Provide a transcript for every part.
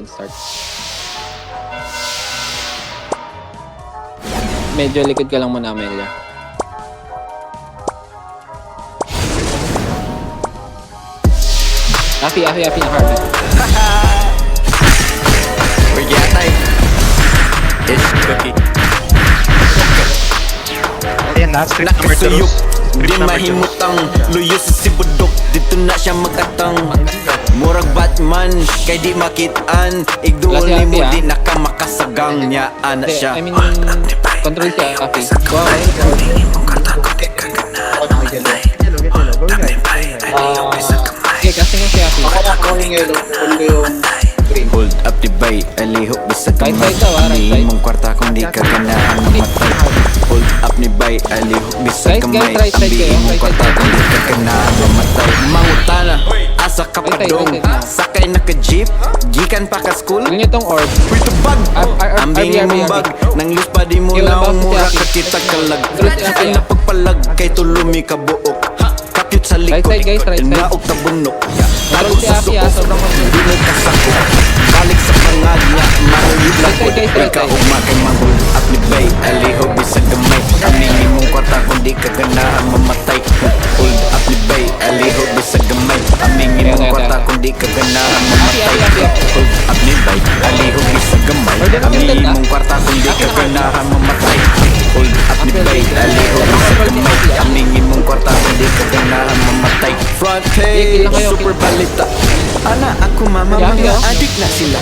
Start. Medyo likod ka lang muna, Amelia. Afi na heartbeat. Pergyatay. It's cookie. Ayan na, script number 2. Nakasuyok. Di mahimutang luyo sa sibudok. Dito na siya magkatang. Murag Batman, kay di makitaan. Igduol ni mo di nakamakasagang niya. Ana siya. I mean, control siya, Afi. Okay, kasi nga siya, Afi. Hold up the bay, alihok bisa Right kamay. side daw, right Ni side. mong kwarta kung di ka ganahan mamatay. Hold up ni bay, alihok bisa Guys, kamay. right side kayo, Ambihin mong right kwarta side. kung di ka ganahan mamatay. Mangutana, asa ka pa Right side, dong. right side. Sakay na ka jeep, gikan pa ka school. Tignan niyo tong orb. Free to bag, RB. ambingin mong bag. Nang lose pa di mo Iwan na ba si umura Aki? ka kita kalag. Terus si Aki, Sakay na pagpalag, kay tulumi ka buok. Kapyut sa Right likod, side, guys, right side. naog tabunok. Control si Afi, sobrang control. Di mo kasako. Balik sa pangagya, mahuyot lang po. Right side, guys, right Ikaw side. umakay mahul at libay. Alihog sa gamay. Aminin mong kwarta kung di ka ganahan mamatay. Hold up libay, alihog sa gamay. Aminin mong kwarta kung di ka ganahan mamatay. Afi. Hold up libay, alihog sa gamay. Aminin mong kwarta kung di ka ganahan mamatay. Hold up libay, alihog sa gamay. Aminin mong kwarta kung di ka ganahan mamatay. Front page, super balita. Ana ako mama, mga adik na sila.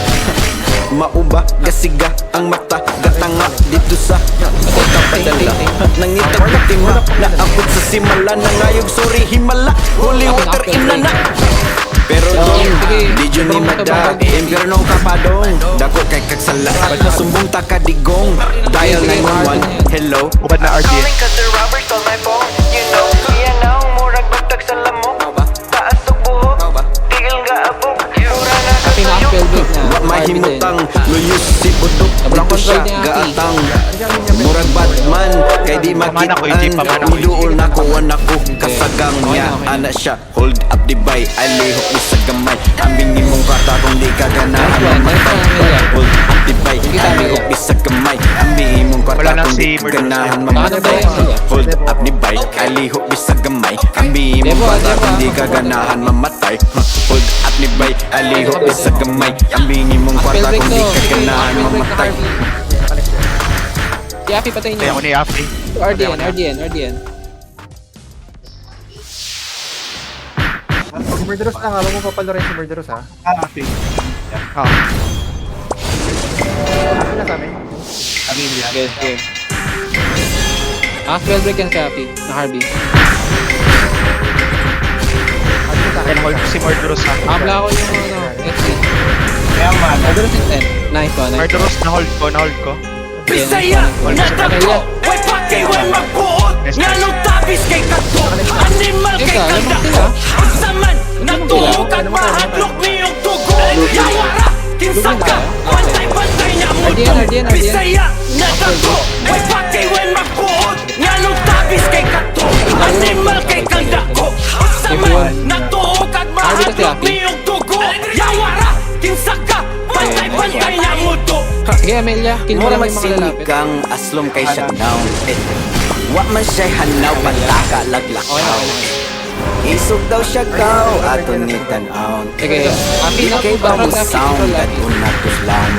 Mauba, gasiga, ang mata, gatanga dito sa kapadala. Nangitag putima, naabot sa simala. Nangayog, sorry, himala. Holy water, inana. Pero dong, di dyan ni mada. Impernong kapadong, dako kay kagsala. Sumbong takadigong, dial 911. Hello, Ubad na RG. Calling cause the Robert called my phone. You know, iya now, murag butag sa lamok. Taas og buhok, tigil nga abog. Mura na Afi na ang kasuyok. pelvic na. wa mahimutang luyos si budok. Sobrang Dito siya control niya, Aki. gaatang. Murag Batman, kay di Pamana ko, makitaan. G, pamana ko. Iduol na ko, ako kasagang niya. Ana siya, hold up the bay. Alihok ni sa gamay. Ambingin mong kwarta kung di ka ganahan mamatay. Hold up the bay, alihok ni sa gamay. Ambingin mong kwarta Wala na kung si di ka Murder. ganahan Baka mamatay. na ba yan? Hold up ni bay, alihok ni sa gamay. Ambingin mong kwarta kung di ka ganahan mamatay. Hold up ni bay, alihok ni sa gamay. Ambingin mong kwarta Pelvic kung di to. ka ganahan Pelvic na mamatay. heartbeat. Si Afi, patayin Kaya ako niyo. ni Afi. RDN. Pag murderous na nga, huwag mo papalarin si murderous ha. Afi. Ah, Happy na sa amin. Okay. Spell break yan si Afi, na Harvey. Ayan, hold si Murderous ha. Abla ko yung XP. Kaya man. Murderous is 10. Nice one. Murderous na hold ko. Bisaya, nadako. Way pakay, way magbuot. Nga nung tapis kay kato. Animal kay Eka, lamang kagdako. sila. Usaman, natuhog at mahadlok niyong tugo. Yawara, kinsaka. Bantay-bantay niya mo to. RDN. Bisaya, nadako. Way pakay, way magbuot. Nga nung tapis kay kato. Animal kay kagdako. Usaman, natuhog at mahadlok niyong tugo. Yawara, kinsaka. Bantay-bantay niya mo to. Sige, Amelia, kill mo Mura lang yung mga lalapit. magsinikang aslom kay siya now. Wa man siya hanaw, pataka laglakaw. Isog daw siya kaw, ato ni tanaw. Sige, Afi Di na kay po ba mo baka Afi sound control at Afi. unatos lang.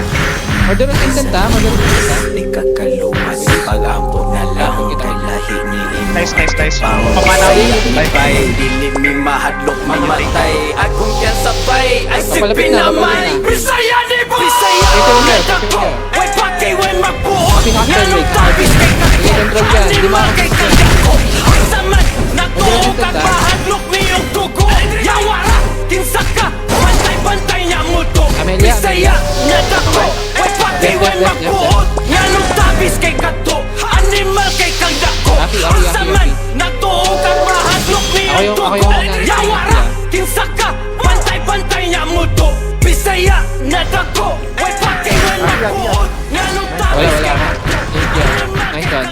Murderous instant ha, murderous instant. Di ka kaluwas, pag-ampo na lang kay lahi ni Nice. Pamana Pamana ko. Bye-bye, dili mi mahadlok mamatay. Akong yan sabay, ay si Papalapit na, pinamay. papalapit na. Bisaya ni bo! Bisaya! Ito yung May ito yung dako! ito. Way pakay, way magbuot! Afi na Nga nung break. tapis kay kato! Sige, control yan. Di Animal makakasya. kay kagako! Saman, natuhog Control at yan. mahadlok niyong tugo! Yawara, kinsaka! Bantay-bantay niya mo to! Amelia, Bisaya, nga dako! Way pakay, way Left. magbuot! Nga nung tapis kay kato! Animal kay kagako! Afi. Saman, natuhog at mahadlok niyong Ako tugo! yung Yawara, kinsaka! Bantay-bantay niya mo to! Bisaya, nadako! Way pakay, way magbuot! Nga nung tapis Wala. kay kato! Nice one.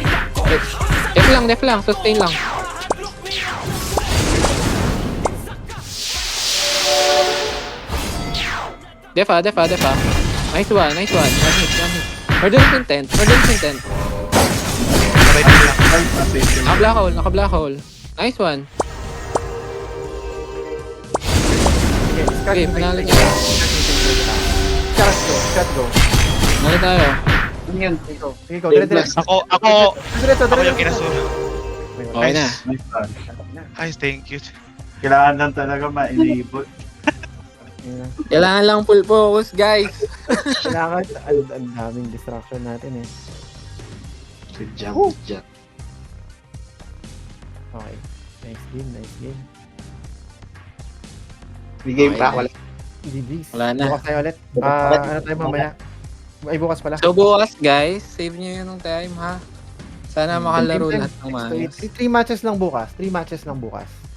Def lang, sustain lang. Defa. Nice one. One hit. Murderous intent. Right lang. Naka-black hole. Nice one. Okay, panalo tayo. Shot go. Panalo tayo. Sige, go. Diretso. Ako yung kinasura. Okay na. Ay, thank you. Kailangan lang talaga ma-enable. Kailangan lang full focus, guys. Kailangan, ang daming distraction natin eh. Jump. Okay. Nice game. Bigay pa, wala. GG's. Wala na. Bukas tayo ulit. Ano tayo mamaya? Ay, bukas pala. So bukas, guys, save nyo yun ng time, ha? Sana makalaro lahat ng mga. 3 matches lang bukas.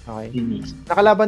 Okay. Nakalaban na